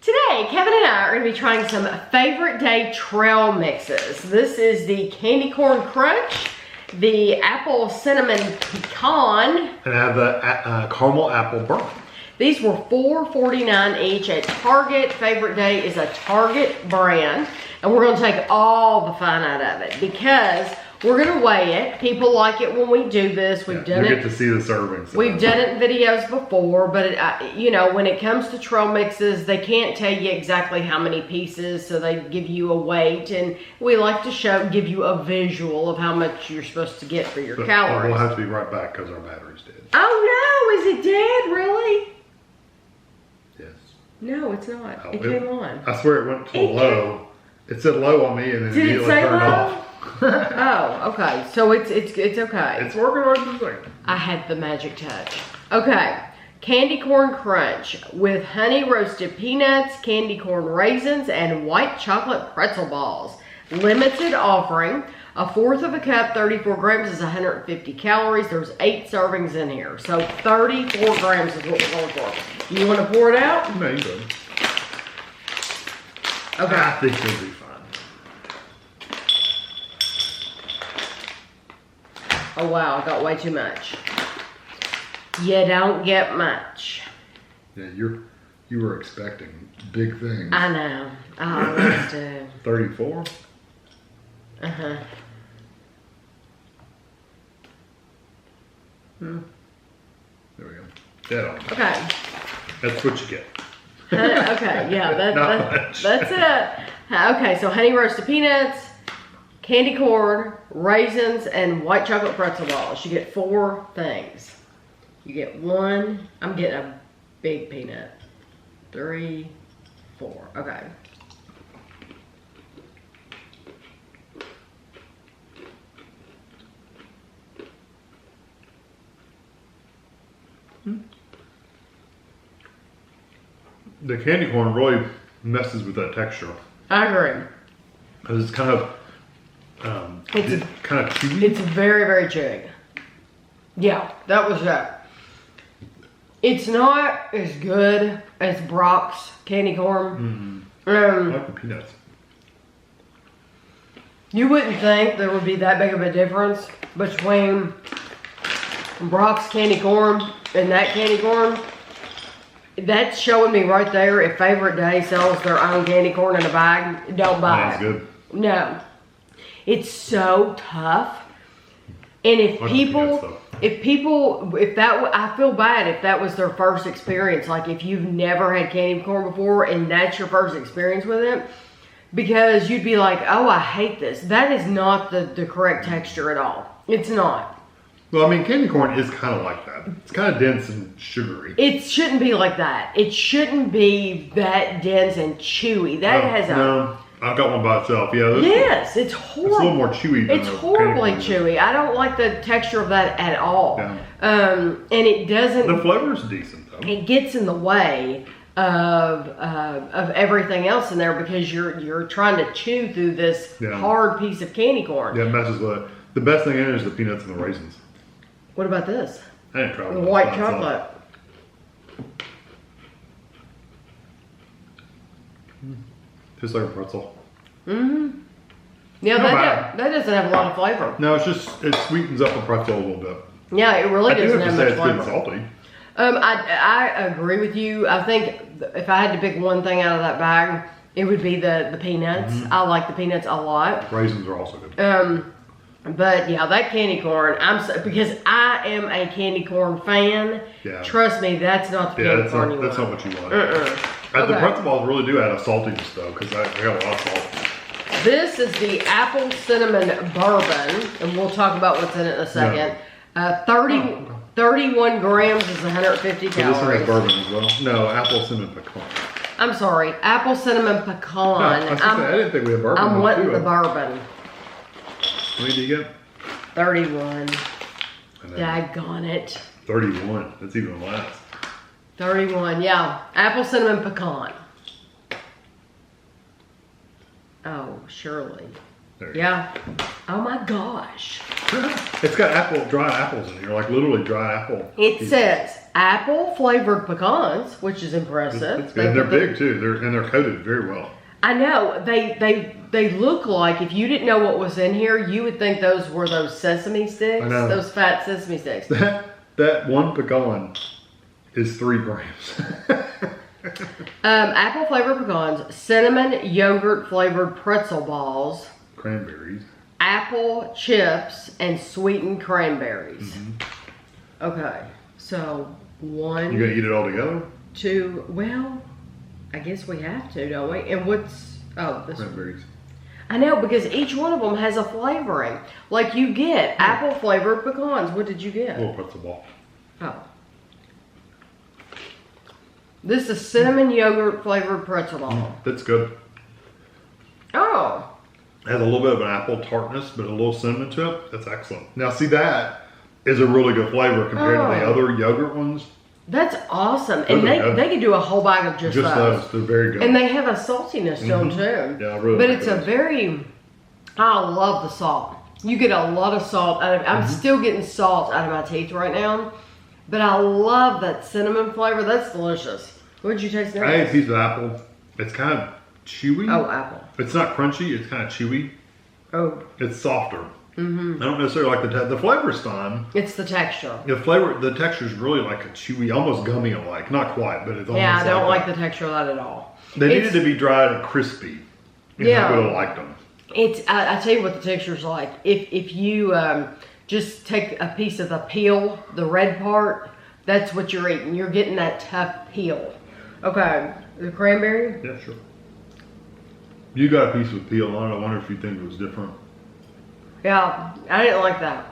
Today, Kevin and I are going to be trying some favorite day trail mixes. This is the candy corn crunch, the apple cinnamon pecan, and I have the caramel apple bourbon. These were $4.49 each at Target. Favorite Day is a Target brand. And we're gonna take all the fun out of it because we're gonna weigh it. People like it when we do this. We've done it. You get to see the servings. We've done it in videos before, but you know, when it comes to trail mixes, they can't tell you exactly how many pieces, so they give you a weight, and we like to give you a visual of how much you're supposed to get for your calories. We'll have to be right back because our battery's dead. Oh no, is it dead, really? Yes. No, it's not. Oh, it came on. I swear it went to low. It said low on me and then Did it say turned low? off. Oh, okay. So it's okay. It's working right this second. I had the magic touch. Okay. Candy corn crunch with honey roasted peanuts, candy corn raisins, and white chocolate pretzel balls. Limited offering. A fourth of a cup, 34 grams, is 150 calories. There's 8 servings in here. So 34 grams is what we're going for. You want to pour it out? No, you good. Okay. I think it'll be fine. Oh wow, I got way too much. You don't get much. Yeah, you were expecting big things. I know. I always do. 34? Uh-huh. There we go. Dead on. Okay. That's what you get. Okay, yeah, that's it. Okay, so honey roasted peanuts, candy corn, raisins, and white chocolate pretzel balls. You get 4 things. You get 1. I'm getting a big peanut. 3, 4. Okay. The candy corn really messes with that texture. I agree. Because it's kind of chewy. It's very, very chewy. Yeah, that was that. It's not as good as Brock's candy corn. I like the peanuts. You wouldn't think there would be that big of a difference between Brock's candy corn and that candy corn. That's showing me right there, if Favorite Day sells their own candy corn in a bag, don't buy it. Good. No. It's so tough. And I feel bad if that was their first experience. Like if you've never had candy corn before and that's your first experience with it, because you'd be like, oh, I hate this. That is not the correct texture at all. It's not. Well, I mean, candy corn is kind of like that. It's kind of dense and sugary. It shouldn't be like that. It shouldn't be that dense and chewy. No, I've got one by itself. Yeah. Yes, it's horrible. It's a little more chewy than It's horribly chewy. I don't like the texture of that at all. Yeah. And it doesn't. The flavor's decent though. It gets in the way of everything else in there because you're trying to chew through this hard piece of candy corn. Yeah, it messes with it. The best thing in it is the peanuts and the raisins. What about this? I didn't try the white chocolate. Tastes like a pretzel. Mm-hmm. Yeah, that doesn't have a lot of flavor. No, it sweetens up a pretzel a little bit. Yeah, it really doesn't have much flavor. I do have to say it's good and salty. I agree with you. I think if I had to pick one thing out of that bag, it would be the peanuts. I like the peanuts a lot. Raisins are also good. But yeah, that candy corn, because I am a candy corn fan. Yeah. Trust me, that's not the candy corn you want. That's not what you want. Okay. The pretzel balls really do add a saltiness though, because I got a lot of salt. This is the apple cinnamon bourbon, and we'll talk about what's in it in a second. 31 grams is 150 calories. So this one has bourbon as well. No, apple cinnamon pecan. I'm sorry, apple cinnamon pecan. No, I didn't think we had bourbon. I'm wanting the bourbon. How many do you get? 31. Daggone it. 31. That's even less. 31, yeah. Apple cinnamon pecan. Oh, surely. There you go. Yeah. Oh my gosh. It's got dry apples in here, like literally dry apple. It says apple flavored pecans, which is impressive. It's good. And they're big too. They're coated very well. I know. They look like, if you didn't know what was in here, you would think those were those sesame sticks. I know. Those fat sesame sticks. That one pecan is 3 grams. Apple flavored pecans, cinnamon yogurt flavored pretzel balls, Cranberries. apple chips, and sweetened cranberries. Okay, so one. You gonna eat it all together? 2. Well, I guess we have to, don't we? And what's this one? Cranberries. I know, because each one of them has a flavoring. Like you get apple flavored pecans. What did you get? A little pretzel ball. Oh. This is cinnamon yogurt flavored pretzel ball. That's good. Oh. It has a little bit of an apple tartness, but a little cinnamon to it. That's excellent. Now see, that is a really good flavor compared to the other yogurt ones. That's awesome. And they could do a whole bag of just those. They're very good. And they have a saltiness to them too. Yeah, I really But like it's those. I love the salt. You get a lot of salt out of it. I'm still getting salt out of my teeth right now. But I love that cinnamon flavor. That's delicious. What did you taste next? I ate a piece of apple. It's kind of chewy. Oh, apple. It's not crunchy. It's kind of chewy. Oh. It's softer. I don't necessarily like the flavor's fine. It's the texture. The texture's really like a chewy, almost gummy-like. Not quite, but it's almost Yeah, I don't like that. the texture of that at all. They needed to be dried and crispy. I would have liked them. I tell you what the texture's like. If you just take a piece of the peel, the red part, that's what you're eating. You're getting that tough peel. Okay, the cranberry? Yeah, sure. You got a piece with peel on it. I wonder if you think it was different. Yeah, I didn't like that.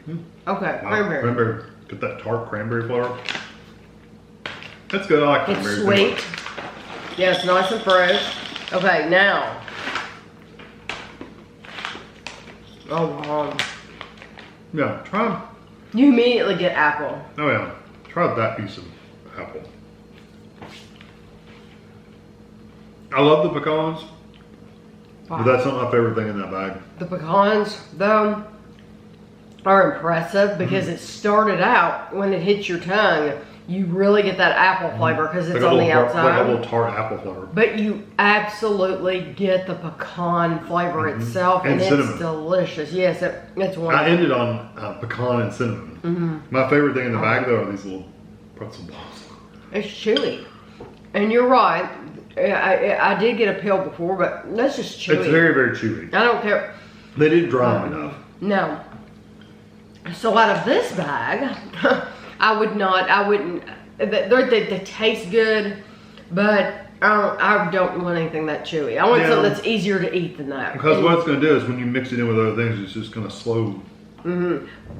Okay, Wow, cranberry. Cranberry. Get that tart cranberry flavor. That's good. I like It's cranberry. sweet. Yeah, it's nice and fresh. Okay, now. Oh, wow. Yeah, try them. You immediately get apple. Oh yeah, try that piece of apple. I love the pecans, but that's not my favorite thing in that bag. The pecans, though, are impressive because it started out, when it hits your tongue, you really get that apple flavor because it's on the outside. Like a little tart apple flavor. But you absolutely get the pecan flavor itself, and cinnamon. it's delicious. Yes, it's wonderful. I ended on pecan and cinnamon. My favorite thing in the bag though are these little pretzel balls. It's chewy. And you're right. I did get a peel before, but that's just chewy. It's very, very chewy. I don't care. They didn't dry them enough. No. So out of this bag, I wouldn't, they taste good, but I don't want anything that chewy. I want something that's easier to eat than that. Because what it's going to do is when you mix it in with other things, it's just going to slow.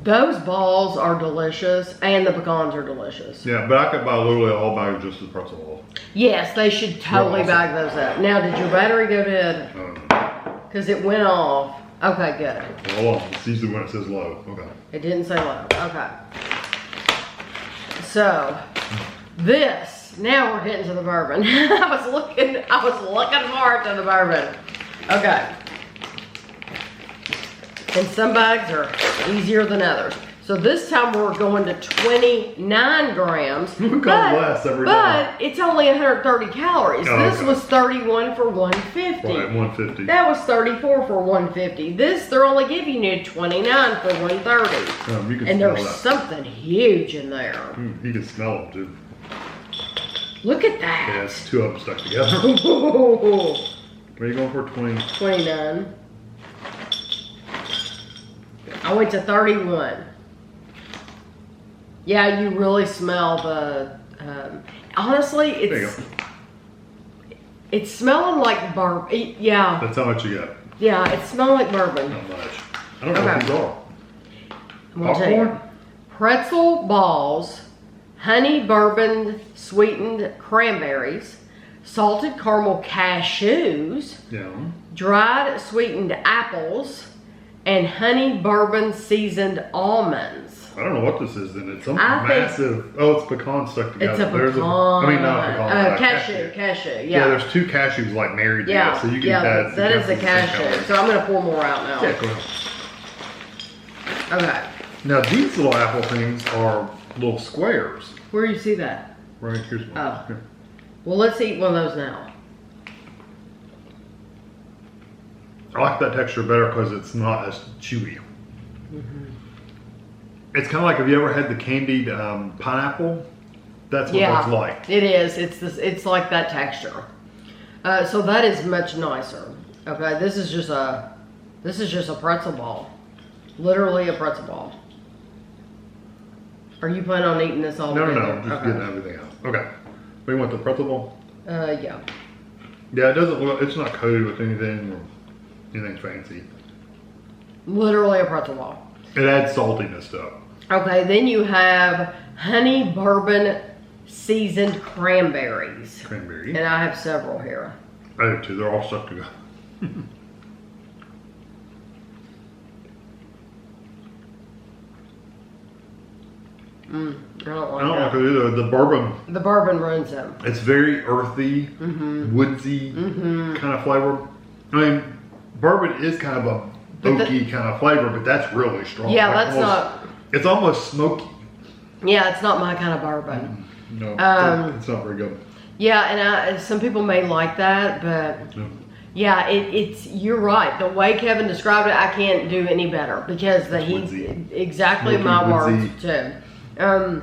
Those balls are delicious, and the pecans are delicious. Yeah, but I could buy literally a whole bag of just the pretzel balls. Yes, they should totally Awesome. bag those up. Now, did your battery go dead? I don't know. Because it went off. Okay, good. Hold on. It's usually when it says low. Okay. It didn't say low. Okay. So, this, now we're getting to the bourbon. I was looking hard to the bourbon. Okay. And some bags are easier than others. So this time we're going to 29 grams. We've gone less every time. But it's only 130 calories. Oh, This okay. was 31 for 150. Right, 150. That was 34 for 150. This, they're only giving you 29 for 130. You can And smell there's that. something huge in there. You can smell them too. Look at Yeah, that. it's 2 of them stuck together. Ooh, What are you going for? 20? 29. I went to 31. Yeah, you really smell the, honestly, There you it's, go. it's smelling like bourbon. Yeah, That's how much you got. yeah, it's smelling like bourbon. Not much. I don't know Okay. what these are. I'm gonna tell you. Popcorn? Pretzel balls, honey bourbon sweetened cranberries, salted caramel cashews, Yeah. dried sweetened apples, and honey bourbon seasoned almonds. I don't know what this is then. It's something I think- massive. Oh, it's pecan stuck together. It's a There's pecan. I mean, not a pecan. Cashew, Yeah, yeah. there's two cashews like married Yeah, together. So you can yeah, add that is a cashew. So I'm going to pour more out now. Yeah, go ahead. Okay. Now these little apple things are little squares. Where do you see that? Right, here's one. Oh. Here. Well, let's eat one of those now. I like that texture better because it's not as chewy. It's kind of like, have you ever had the candied pineapple? That's what that's like. It is. It's like that texture. So that is much nicer. Okay, this is just a pretzel ball. Literally a pretzel ball. Are you planning on eating this all No, together? just getting everything out. Okay. We want the pretzel ball? Yeah. Yeah, it doesn't look, it's not coated with anything or anything fancy. Literally a pretzel ball. It adds saltiness to it. Okay, then you have honey bourbon seasoned cranberries. Cranberry. And I have several here. I do too. They're all stuck together. I don't like I don't that. like it either. The bourbon, The bourbon ruins them. it's very earthy, woodsy kind of flavor. I mean, bourbon is kind of a oaky kind of flavor, but that's really strong. Yeah, Like that's almost- It's almost smoky. Yeah, it's not my kind of bourbon. No, it's not very good. Yeah, and some people may like that, but No. yeah, it's you're right. The way Kevin described it, I can't do any better because woodsy. exactly Smoky, my woodsy. words too.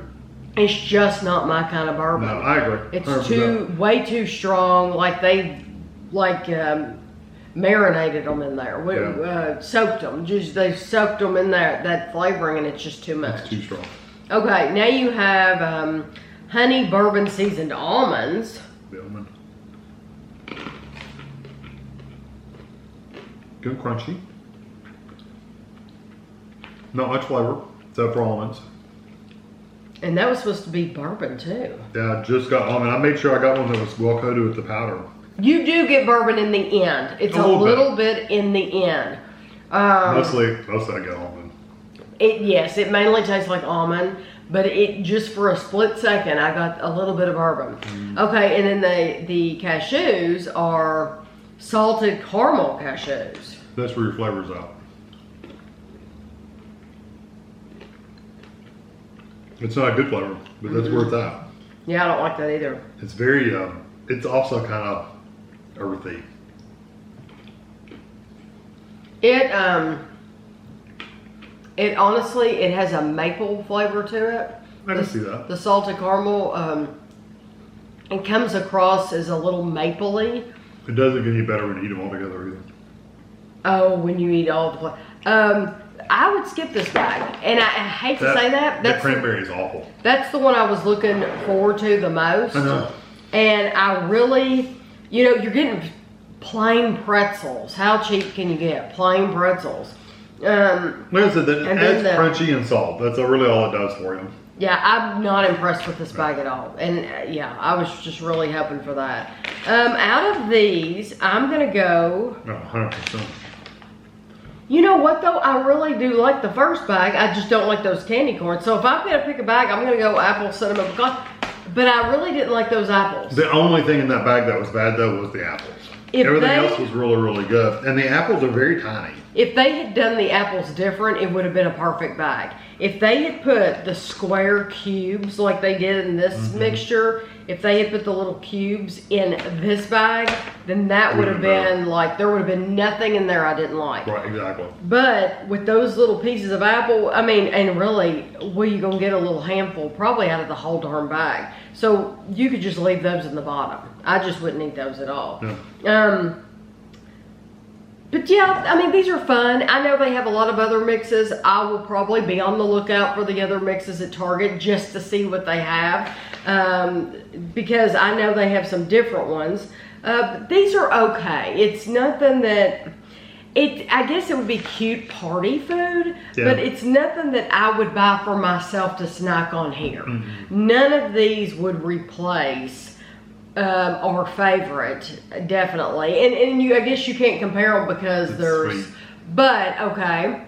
It's just not my kind of bourbon. No, I agree. It's 100%. way too strong. Like they marinated them in there. Soaked them. They soaked them in there, that flavoring, and it's just too much. It's too strong. Okay, now you have honey bourbon seasoned almonds. The almond. Good crunchy. Not much flavor, except for almonds. And that was supposed to be bourbon too. Yeah, I just got almond. I made sure I got one that was well coated with the powder. You do get bourbon in the end. It's a little bit in the end. Mostly I got almond. Yes, it mainly tastes like almond, but it just for a split second, I got a little bit of bourbon. Okay, and then the cashews are salted caramel cashews. That's where your flavor's out. It's not a good flavor, but that's where it's at. Yeah, I don't like that either. It's very, it's also kind of earthy. It honestly, it has a maple flavor to it. I can see that. The salted caramel, it comes across as a little mapley. It doesn't get any better when you eat them all together either. Oh, when you eat all the I would skip this bag, and I hate to say that. That cranberry is awful. That's the one I was looking forward to the most. I know. And I really, you're getting plain pretzels. How cheap can you get plain pretzels? Like I said, that and adds then crunchy and salt. That's really all it does for you. Yeah, I'm not impressed with this bag at all. And yeah, I was just really hoping for that. Out of these, I'm going to go... No, 100%. You know what though? I really do like the first bag. I just don't like those candy corns. So if I'm going to pick a bag, I'm going to go apple, cinnamon, pecan. But I really didn't like those apples. The only thing in that bag that was bad though was the apples. Everything else was really, really good. And the apples are very tiny. If they had done the apples different, it would have been a perfect bag. If they had put the square cubes like they did in this mixture, if they had put the little cubes in this bag, then that would have been like, there would have been nothing in there I didn't like. Right, exactly. But with those little pieces of apple, I mean, and really, well, you're going to get a little handful probably out of the whole darn bag. So you could just leave those in the bottom. I just wouldn't eat those at all. Yeah. But yeah, I mean, these are fun. I know they have a lot of other mixes. I will probably be on the lookout for the other mixes at Target just to see what they have. Because I know they have some different ones. But these are okay. It's nothing that... I guess it would be cute party food, but it's nothing that I would buy for myself to snack on here. None of these would replace our favorite, definitely. And I guess you can't compare them because It's there's... sweet. But, okay,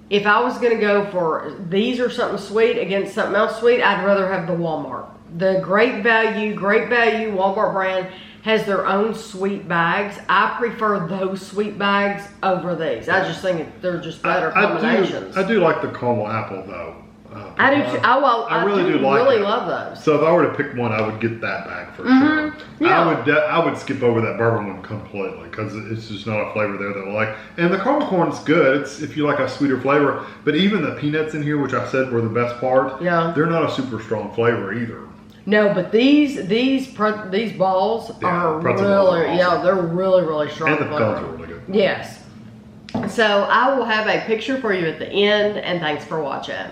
if I was gonna go for these or something sweet against something else sweet, I'd rather have the Walmart. The Great Value Walmart brand has their own sweet bags. I prefer those sweet bags over these. I just think they're just better combinations. I do like the caramel apple though. I do too. I really do love those. So if I were to pick one, I would get that bag for sure. Yeah. I would skip over that bourbon one completely because it's just not a flavor there that I like. And the caramel corn's good. It's if you like a sweeter flavor. But even the peanuts in here, which I said were the best part, they're not a super strong flavor either. No, but these balls are really, they're really strong. And the pecans are really good. Yes. So I will have a picture for you at the end, and thanks for watching.